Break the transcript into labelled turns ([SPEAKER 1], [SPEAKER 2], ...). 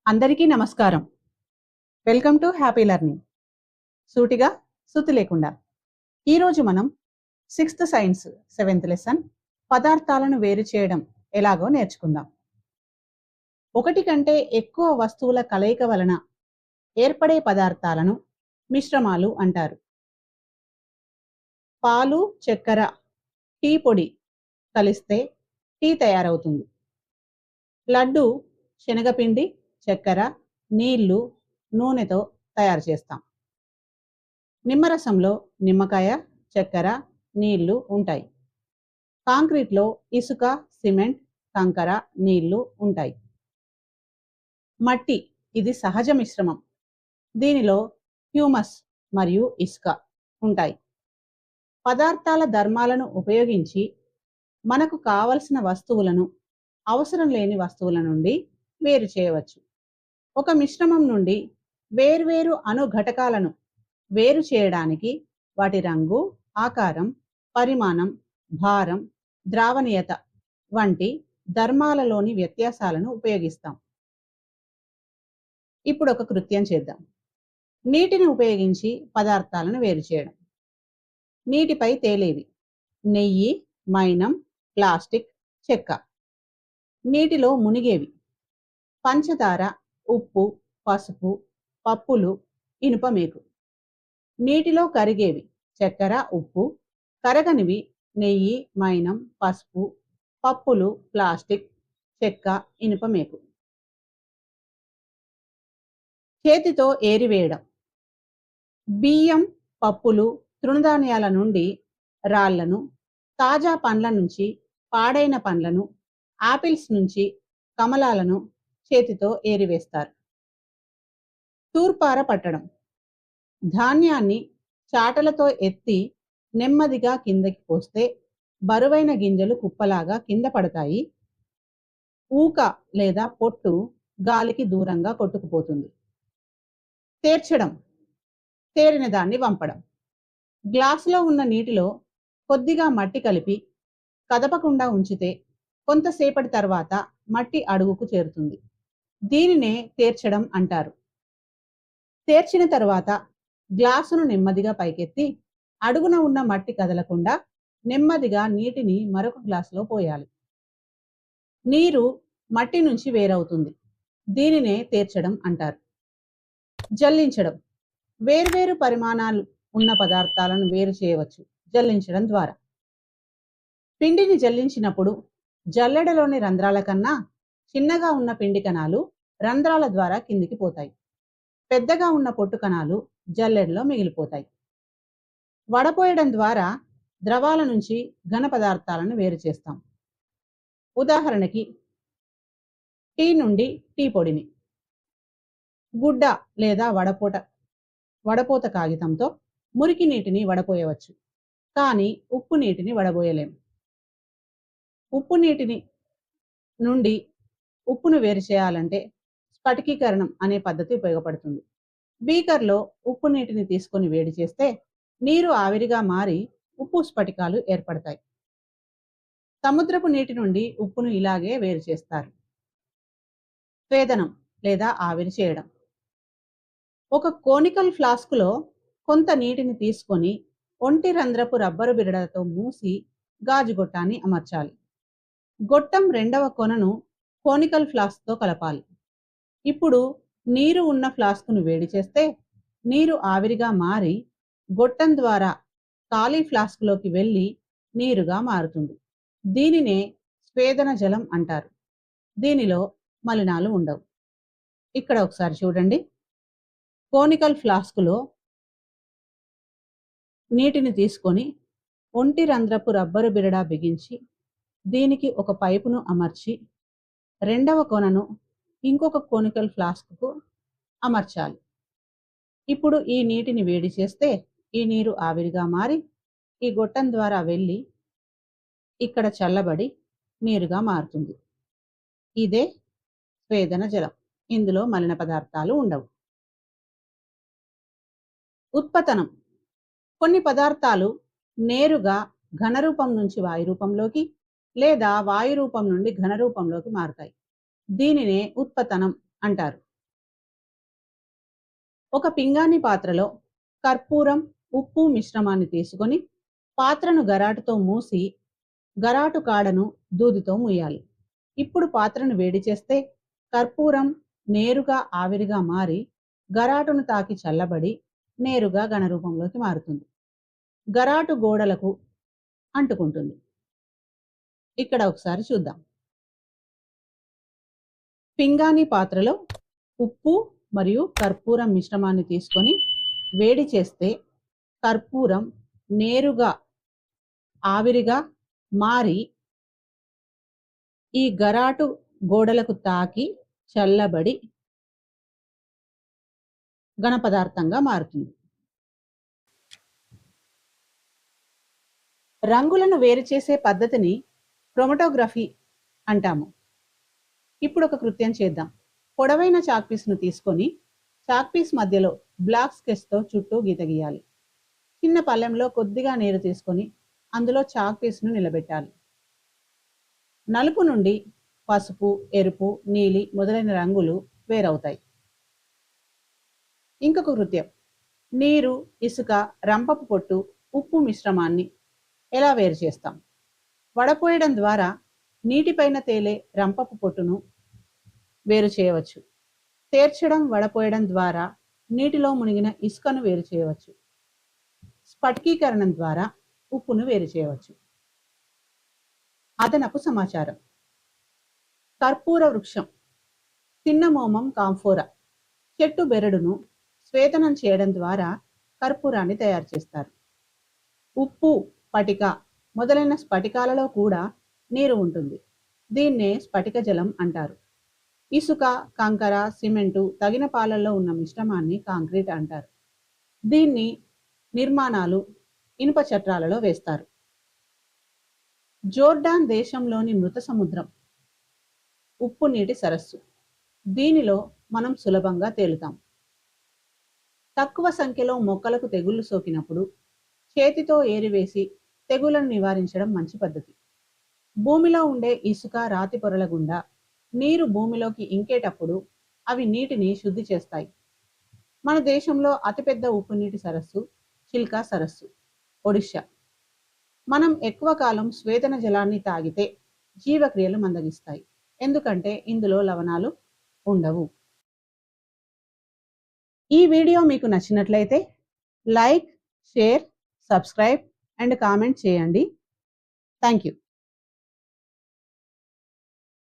[SPEAKER 1] అందరికీ నమస్కారం. Welcome to happy learning. సూటిగా సుత్తి లేకుండా. ఈరోజు మనం 6th సైన్స్ 7th లెసన్ పదార్థాలను వేరు చేయడం ఎలాగో నేర్చుకుందాం. ఒకటి కంటే ఎక్కువ వస్తువుల కలయిక వలన ఏర్పడే పదార్థాలను మిశ్రమాలు అంటారు. పాలు, చక్కెర, టీ పొడి కలిస్తే టీ తయారవుతుంది. లడ్డు శనగపిండి, చక్కెర, నీళ్లు, నూనెతో తయారు చేస్తాం. నిమ్మరసంలో నిమ్మకాయ, చక్కెర, నీళ్లు ఉంటాయి. కాంక్రీట్లో ఇసుక, సిమెంట్, కంకర, నీళ్లు ఉంటాయి. మట్టి ఇది సహజ మిశ్రమం. దీనిలో హ్యూమస్ మరియు ఇసుక ఉంటాయి. పదార్థాల ధర్మాలను ఉపయోగించి మనకు కావలసిన వస్తువులను అవసరం లేని వస్తువుల నుండి వేరు చేయవచ్చు. ఒక మిశ్రమం నుండి వేర్వేరు అణు ఘటకాలను వేరు చేయడానికి వాటి రంగు, ఆకారం, పరిమాణం, భారం, ద్రావణీయత వంటి ధర్మాలలోని వ్యత్యాసాలను ఉపయోగిస్తాం. ఇప్పుడు ఒక కృత్యం చేద్దాం. నీటిని ఉపయోగించి పదార్థాలను వేరు చేయడం. నీటిపై తేలేవి నెయ్యి, మైనం, ప్లాస్టిక్, చెక్క. నీటిలో మునిగేవి పంచదార, ఉప్పు, పసుపు, పప్పులు, ఇనుప మేకు. నీటిలో కరిగేవి చక్కెర, ఉప్పు. కరగనివి నెయ్యి, మైనం, పసుపు, పప్పులు, ప్లాస్టిక్, చెక్క, ఇనుప మేకు. చేతితో ఏరివేయడం. బియ్యం, పప్పులు, తృణధాన్యాల నుండి రాళ్లను, తాజా పండ్ల నుంచి పాడైన పండ్లను, ఆపిల్స్ నుంచి కమలాలను చేతితో ఏరివేస్తారు. తూర్పార పట్టడం. ధాన్యాన్ని చాటలతో ఎత్తి నెమ్మదిగా కిందకి పోస్తే బరువైన గింజలు కుప్పలాగా కింద పడతాయి. ఊక లేదా పొట్టు గాలికి దూరంగా కొట్టుకుపోతుంది. తేర్చడం. తేరిన దాన్ని వంపడం. గ్లాసులో ఉన్న నీటిలో కొద్దిగా మట్టి కలిపి కదపకుండా ఉంచితే కొంతసేపటి తర్వాత మట్టి అడుగుకు చేరుతుంది. దీనినే తేర్చడం అంటారు. తేర్చిన తర్వాత గ్లాసును నెమ్మదిగా పైకెత్తి అడుగున ఉన్న మట్టి కదలకుండా నెమ్మదిగా నీటిని మరొక గ్లాసులో పోయాలి. నీరు మట్టి నుంచి వేరవుతుంది. దీనినే తేర్చడం అంటారు. జల్లించడం. వేర్వేరు పరిమాణాలు ఉన్న పదార్థాలను వేరు చేయవచ్చు జల్లించడం ద్వారా. పిండిని జల్లించినప్పుడు జల్లెడలోని రంధ్రాల కన్నా చిన్నగా ఉన్న పిండి కణాలు రంధ్రాల ద్వారా కిందికి పోతాయి. పెద్దగా ఉన్న పొట్టు కణాలు జల్లెడలో మిగిలిపోతాయి. వడపోయడం ద్వారా ద్రవాల నుంచి ఘన పదార్థాలను వేరు చేస్తాం. ఉదాహరణకి టీ నుండి టీ పొడిని. గుడ్డ లేదా వడపోత కాగితంతో మురికి నీటిని వడపోయవచ్చు, కానీ ఉప్పు నీటిని వడబోయలేం. ఉప్పు నీటిని నుండి ఉప్పును వేరు చేయాలంటే స్ఫటికీకరణం అనే పద్ధతి ఉపయోగపడుతుంది. బీకర్లో ఉప్పు నీటిని తీసుకొని వేడి చేస్తే నీరు ఆవిరిగా మారి ఉప్పు స్ఫటికాలు ఏర్పడతాయి. సముద్రపు నీటి నుండి ఉప్పును ఇలాగే వేరు చేస్తారు. స్వేదనం లేదా ఆవిరి చేయడం. ఒక కోనికల్ ఫ్లాస్కులో కొంత నీటిని తీసుకొని ఒంటి రంధ్రపు రబ్బరు బిరడతో మూసి గాజు గొట్టాన్ని అమర్చాలి. గొట్టం రెండవ కొనను కోనికల్ ఫ్లాస్క్తో కలపాలి. ఇప్పుడు నీరు ఉన్న ఫ్లాస్కును వేడి చేస్తే నీరు ఆవిరిగా మారి గొట్టం ద్వారా ఖాళీ ఫ్లాస్క్లోకి వెళ్ళి నీరుగా మారుతుంది. దీనినే స్వేదన జలం అంటారు. దీనిలో మలినాలు ఉండవు. ఇక్కడ ఒకసారి చూడండి. కోనికల్ ఫ్లాస్కులో నీటిని తీసుకొని ఒంటి రంధ్రపు రబ్బరు బిరడా బిగించి దీనికి ఒక పైపును అమర్చి రెండవ కొనను ఇంకొక కోనికల్ ఫ్లాస్క్కు అమర్చాలి. ఇప్పుడు ఈ నీటిని వేడి చేస్తే ఈ నీరు ఆవిరిగా మారి ఈ గొట్టం ద్వారా వెళ్ళి ఇక్కడ చల్లబడి నీరుగా మారుతుంది. ఇదే స్వేదన జలం. ఇందులో మలిన పదార్థాలు ఉండవు. ఉత్పతనం. కొన్ని పదార్థాలు నేరుగా ఘనరూపం నుంచి వాయురూపంలోకి లేదా వాయురూపం నుండి ఘనరూపంలోకి మారుతాయి. దీనినే ఉత్పతనం అంటారు. ఒక పింగాణి పాత్రలో కర్పూరం, ఉప్పు మిశ్రమాన్ని తీసుకొని పాత్రను గరాటుతో మూసి గరాటు కాడను దూదితో మూయాలి. ఇప్పుడు పాత్రను వేడి చేస్తే కర్పూరం నేరుగా ఆవిరిగా మారి గరాటును తాకి చల్లబడి నేరుగా ఘనరూపంలోకి మారుతుంది. గరాటు గోడలకు అంటుకుంటుంది. ఇక్కడ ఒకసారి చూద్దాం. పింగాణి పాత్రలో ఉప్పు మరియు కర్పూరం మిశ్రమాన్ని తీసుకొని వేడి చేస్తే కర్పూరం నేరుగా ఆవిరిగా మారి ఈ గరాటు గోడలకు తాకి చల్లబడి ఘనపదార్థంగా మారుతుంది. రంగులను వేరు చేసే పద్ధతిని క్రోమటోగ్రఫీ అంటాము. ఇప్పుడు ఒక కృత్యం చేద్దాం. పొడవైన చాక్ పీస్ను తీసుకొని చాక్ పీస్ మధ్యలో బ్లాక్ స్కెచ్తో చుట్టూ గీత గీయాలి. చిన్న పళ్ళెంలో కొద్దిగా నీరు తీసుకొని అందులో చాక్ పీస్ను నిలబెట్టాలి. నలుపు నుండి పసుపు, ఎరుపు, నీలి మొదలైన రంగులు వేరవుతాయి. ఇంకొక కృత్యం, నీరు, ఇసుక, రంపపు పొట్టు, ఉప్పు మిశ్రమాన్ని ఎలా వేరు చేస్తాం? వడపోయడం ద్వారా నీటిపైన తేలే రంపపు పొట్టును వేరు చేయవచ్చు. తేర్చడం, వడపోయడం ద్వారా నీటిలో మునిగిన ఇసుకను వేరు చేయవచ్చు. స్ఫటికీకరణం ద్వారా ఉప్పును వేరు చేయవచ్చు. అదనపు సమాచారం: కర్పూర వృక్షం సిన్నమోమం కాంఫోరా చెట్టు బెరడును స్వేదనం చేయడం ద్వారా కర్పూరాన్ని తయారు చేస్తారు. ఉప్పు, పటిక మొదలైన స్ఫటికాలలో కూడా నీరు ఉంటుంది. దీన్నే స్ఫటిక జలం అంటారు. ఇసుక, కంకర, సిమెంటు తగిన పాలల్లో ఉన్న మిశ్రమాన్ని కాంక్రీట్ అంటారు. దీన్ని నిర్మాణాలు, ఇనుప చట్రాలలో వేస్తారు. జోర్డాన్ దేశంలోని మృత సముద్రం ఉప్పు నీటి సరస్సు. దీనిలో మనం సులభంగా తేలుతాం. తక్కువ సంఖ్యలో మొక్కలకు తెగుళ్లు సోకినప్పుడు చేతితో ఏరివేసి తెగుళ్లను నివారించడం మంచి పద్ధతి. భూమిలో ఉండే ఇసుక, రాతి పొరల గుండా నీరు భూమిలోకి ఇంకేటప్పుడు అవి నీటిని శుద్ధి చేస్తాయి. మన దేశంలో అతిపెద్ద ఉప్పు నీటి సరస్సు చిల్కా సరస్సు, ఒడిషా. మనం ఎక్కువ కాలం స్వేదన జలాన్ని తాగితే జీవక్రియలు మందగిస్తాయి, ఎందుకంటే ఇందులో లవణాలు ఉండవు. ఈ వీడియో మీకు నచ్చినట్లయితే like, share, subscribe and comment చేయండి. Thank you.